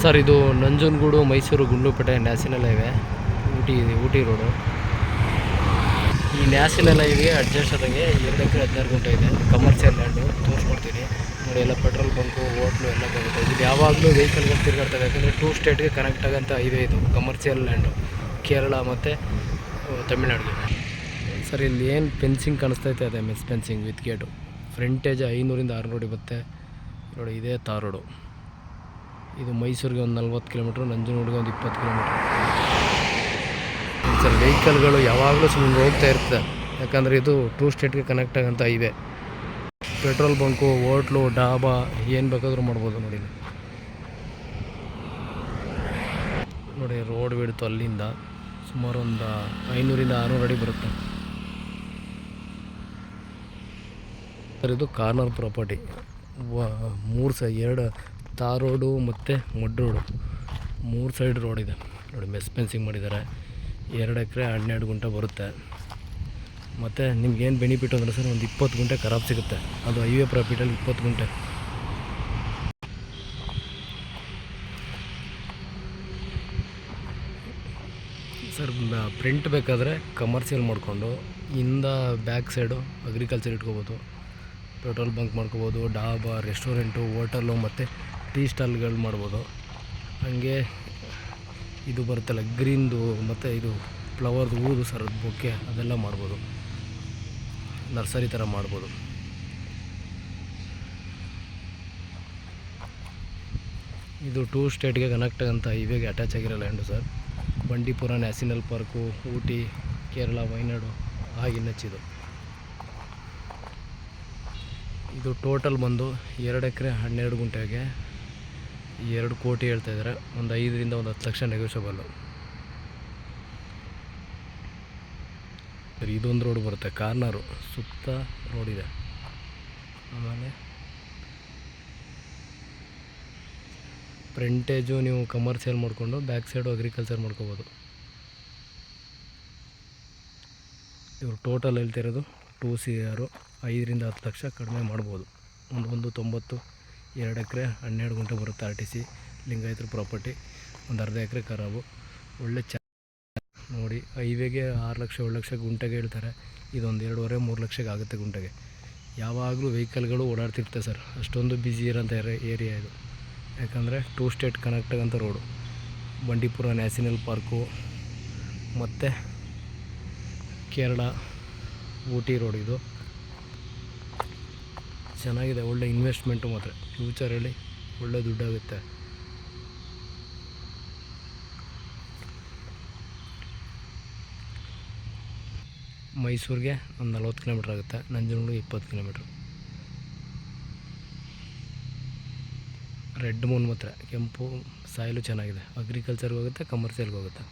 Sir ಇದು Nanjangud Mysuru Gundlupet national highway Ooty road. ಈ national highway adjust ಆದಂಗೆ 2 ಎಕರೆ 16 ಗುಂಟೆ ಇದೆ. ಕಮರ್ಷಿಯಲ್ ಲ್ಯಾಂಡು ತೋರಿಸ್ಕೊಡ್ತೀನಿ ನೋಡಿ. ಎಲ್ಲ ಪೆಟ್ರೋಲ್ ಬಂಕು, ಹೋಟ್ಲು ಎಲ್ಲ ಬರುತ್ತೆ. ಇದು ಯಾವಾಗಲೂ ವೆಹಿಕಲ್ಗಳು ತಿರುಗಾಡ್ತವೆ, ಯಾಕಂದರೆ 2 ಸ್ಟೇಟ್ಗೆ ಕನೆಕ್ಟ್ ಆಗೋಂಥ ಹೈವೇ ಇದು. ಕಮರ್ಷಿಯಲ್ ಲ್ಯಾಂಡು ಕೇರಳ ಮತ್ತು ತಮಿಳ್ನಾಡಿಗೆ. ಸರ್ ಇಲ್ಲಿ ಏನು ಫೆನ್ಸಿಂಗ್ ಕಾಣಿಸ್ತೈತೆ ಅದೇ mesh fencing with gate. Frontage 500ರಿಂದ 600 ಅಡಿ ಬರುತ್ತೆ ನೋಡಿ. ಇದೇ ತಾರ್ ರೋಡು. ಇದು ಮೈಸೂರಿಗೆ ಒಂದು 40 ಕಿಲೋಮೀಟ್ರು, ನಂಜನಗೂಡಿಗೆ ಒಂದು 20 ಕಿಲೋಮೀಟ್ರ್. ಸರ್ ವೆಹಿಕಲ್ಗಳು ಯಾವಾಗಲೂ ಸುಮ್ಮನೆ ಹೋಗ್ತಾ ಇರ್ತದೆ, ಯಾಕಂದರೆ ಇದು 2 ಸ್ಟೇಟ್ಗೆ ಕನೆಕ್ಟ್ ಆಗೋಂಥ highway. Petrol bunk, hotel, dhaba ಏನು ಬೇಕಾದರೂ ಮಾಡ್ಬೋದು ನೋಡಿ. ನೋಡಿ ರೋಡ್ ಬಿಡ್ತು ಅಲ್ಲಿಂದ ಸುಮಾರು ಒಂದು 500ರಿಂದ 600 ಅಡಿ ಬರುತ್ತೆ ಸರ್. ಇದು ಕಾರ್ನರ್ ಪ್ರಾಪರ್ಟಿ. 2 ತಾರ್ ರೋಡು ಮತ್ತು ಮಡ್ ರೋಡು, 3 ಸೈಡ್ ರೋಡ್ ಇದೆ ನೋಡಿ. ಮೆಸ್ ಫೆನ್ಸಿಂಗ್ ಮಾಡಿದ್ದಾರೆ. 2 ಎಕರೆ 12 ಗುಂಟೆ ಬರುತ್ತೆ. ಮತ್ತು ನಿಮ್ಗೇನು ಬೆನಿಫಿಟ್ ಅಂದರೆ ಸರ್ ಒಂದು 20 ಗುಂಟೆ ಖರಾಬ್ ಸಿಗುತ್ತೆ. ಅದು ಹೈವೇ ಪ್ರಾಫಿಟಲ್ಲಿ 20 ಗುಂಟೆ. ಸರ್ ಪ್ರಿಂಟ್ ಬೇಕಾದರೆ ಕಮರ್ಷಿಯಲ್ ಮಾಡಿಕೊಂಡು ಬ್ಯಾಕ್ ಸೈಡು ಅಗ್ರಿಕಲ್ಚರ್ ಇಟ್ಕೋಬೋದು. ಪೆಟ್ರೋಲ್ ಬಂಕ್ ಮಾಡ್ಕೋಬೋದು, ಡಾಬಾ, ರೆಸ್ಟೋರೆಂಟು, ಹೋಟೆಲು ಮತ್ತು ಟೀ ಸ್ಟಾಲ್ಗಳು ಮಾಡ್ಬೋದು. ಹಾಗೆ ಇದು ಬರುತ್ತಲ್ಲ ಗ್ರೀನ್ದು ಮತ್ತು ಇದು ಫ್ಲವರ್ದು ಹೂದು ಸರ್ ಬೊಕ್ಕೆ, ಅದೆಲ್ಲ ಮಾಡ್ಬೋದು. ನರ್ಸರಿ ಥರ ಮಾಡ್ಬೋದು. ಇದು 2 ಸ್ಟೇಟ್ಗೆ ಕನೆಕ್ಟ್ ಆಗೋಂಥ ಹೈವೇಗೆ ಅಟ್ಯಾಚ್ ಆಗಿರೋ land sir. Bandipur national park, Ooty, Kerala, Wayanad ಆಗಿನ್ನಚ್ಚಿದು. ಇದು ಟೋಟಲ್ ಬಂದು 2 ಎಕರೆ 12 ಗುಂಟೆಗೆ 2 ಕೋಟಿ ಹೇಳ್ತಾಯಿದ್ದಾರೆ. ಒಂದು 5ರಿಂದ 10 ಲಕ್ಷ ನೆಗೋಷಿಯಬಲ್ಲು. ಸರಿ ಇದೊಂದು ರೋಡ್ ಬರುತ್ತೆ, ಕಾರ್ನರು ಸುತ್ತ ರೋಡ್ ಇದೆ. ಆಮೇಲೆ ಫ್ರಂಟೇಜು ನೀವು ಕಮರ್ಷಿಯಲ್ ಮಾಡಿಕೊಂಡು ಬ್ಯಾಕ್ ಸೈಡು ಅಗ್ರಿಕಲ್ಚರ್ ಮಾಡ್ಕೋಬೋದು. ಇವರು ಟೋಟಲ್ ಹೇಳ್ತಿರೋದು 2 CR, 5ರಿಂದ 10 ಲಕ್ಷ ಕಡಿಮೆ ಮಾಡ್ಬೋದು. 190, 2 ಎಕರೆ 12 ಗುಂಟೆ ಬರುತ್ತೆ. RTC ಲಿಂಗಾಯತರ ಪ್ರಾಪರ್ಟಿ. ಒಂದು ಅರ್ಧ ಎಕರೆ ಖರಾಬು. ಒಳ್ಳೆ ನೋಡಿ. ಹೈವೇಗೆ 6 ಲಕ್ಷ 7 ಲಕ್ಷ ಗುಂಟೆಗೆ ಹೇಳ್ತಾರೆ. ಇದೊಂದು 2.5-3 ಲಕ್ಷಕ್ಕೆ ಆಗುತ್ತೆ ಗುಂಟೆಗೆ. ಯಾವಾಗಲೂ ವೆಹಿಕಲ್ಗಳು ಓಡಾಡ್ತಿರ್ತವೆ ಸರ್. ಅಷ್ಟೊಂದು ಬ್ಯುಸಿ ಇರೋಂಥ ಏರಿಯಾ ಇದು, ಯಾಕಂದರೆ 2 ಸ್ಟೇಟ್ ಕನೆಕ್ಟ್ ಆಗೋಂಥ ರೋಡು. ಬಂಡೀಪುರ ನ್ಯಾಷನಲ್ ಪಾರ್ಕು ಮತ್ತು ಕೇರಳ ಊಟಿ ರೋಡ್. ಇದು ಚೆನ್ನಾಗಿದೆ, ಒಳ್ಳೆ ಇನ್ವೆಸ್ಟ್ಮೆಂಟು. ಮಾತ್ರ ಫ್ಯೂಚರಲ್ಲಿ ಒಳ್ಳೆ ದುಡ್ಡಾಗುತ್ತೆ. ಮೈಸೂರಿಗೆ ಒಂದು 40 ಕಿಲೋಮೀಟ್ರ್ ಆಗುತ್ತೆ, ನಂಜನಗೂಡಿಗೆ 20 ಕಿಲೋಮೀಟ್ರು. ರೆಡ್ ಮೂನ್ ಮಾತ್ರ ಕೆಂಪು ಸಾಯಿಲು ಚೆನ್ನಾಗಿದೆ. ಅಗ್ರಿಕಲ್ಚರ್ಗೆ ಹೋಗುತ್ತೆ, ಕಮರ್ಷಿಯಲ್ಗೆ ಹೋಗುತ್ತೆ.